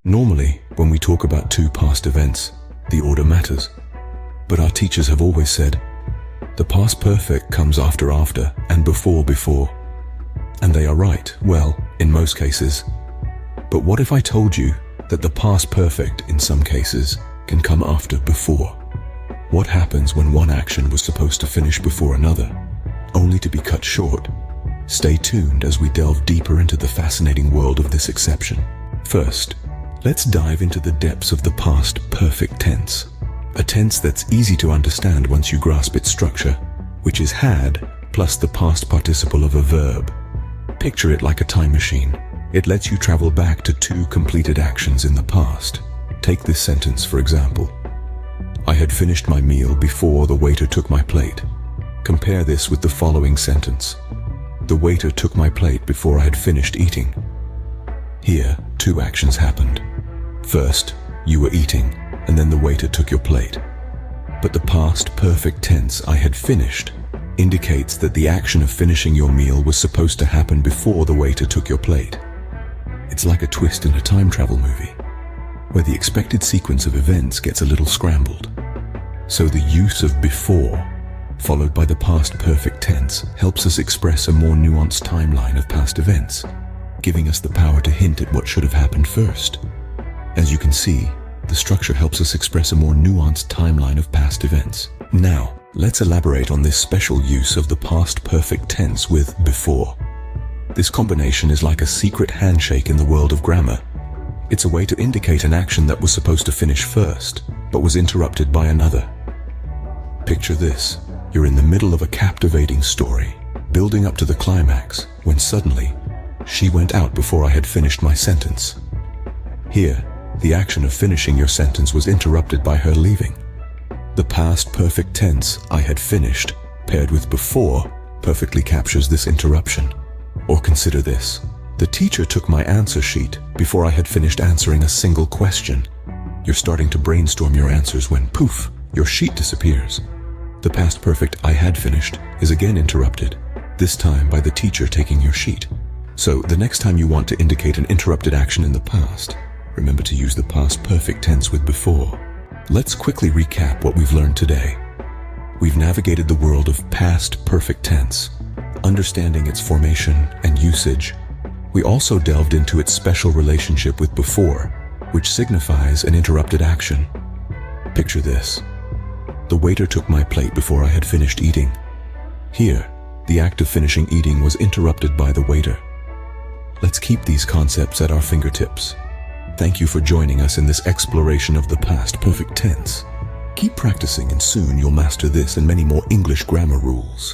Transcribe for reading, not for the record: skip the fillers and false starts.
Normally, when we talk about two past events, the order matters. But our teachers have always said, the past perfect comes after and before. And they are right, well, in most cases. But what if I told you that the past perfect, in some cases, can come after before? What happens when one action was supposed to finish before another, only to be cut short? Stay tuned as we delve deeper into the fascinating world of this exception. First, let's dive into the depths of the past perfect tense. A tense that's easy to understand once you grasp its structure, which is had plus the past participle of a verb. Picture it like a time machine. It lets you travel back to two completed actions in the past. Take this sentence, for example. I had finished my meal before the waiter took my plate. Compare this with the following sentence. The waiter took my plate before I had finished eating. Here, two actions happened. First, you were eating, and then the waiter took your plate. But the past perfect tense, I had finished, indicates that the action of finishing your meal was supposed to happen before the waiter took your plate. It's like a twist in a time travel movie, where the expected sequence of events gets a little scrambled. So the use of before, followed by the past perfect tense, helps us express a more nuanced timeline of past events, giving us the power to hint at what should have happened first. As you can see, the structure helps us express a more nuanced timeline of past events. Now, let's elaborate on this special use of the past perfect tense with before. This combination is like a secret handshake in the world of grammar. It's a way to indicate an action that was supposed to finish first, but was interrupted by another. Picture this. You're in the middle of a captivating story, building up to the climax, when suddenly, she went out before I had finished my sentence. Here, the action of finishing your sentence was interrupted by her leaving. The past perfect tense, I had finished, paired with before, perfectly captures this interruption. Or consider this. The teacher took my answer sheet before I had finished answering a single question. You're starting to brainstorm your answers when, poof, your sheet disappears. The past perfect I had finished is again interrupted, this time by the teacher taking your sheet. So the next time you want to indicate an interrupted action in the past, remember to use the past perfect tense with before. Let's quickly recap what we've learned today. We've navigated the world of past perfect tense, understanding its formation and usage. We also delved into its special relationship with before, which signifies an interrupted action. Picture this. The waiter took my plate before I had finished eating. Here, the act of finishing eating was interrupted by the waiter. Let's keep these concepts at our fingertips. Thank you for joining us in this exploration of the past perfect tense. Keep practicing and soon you'll master this and many more English grammar rules.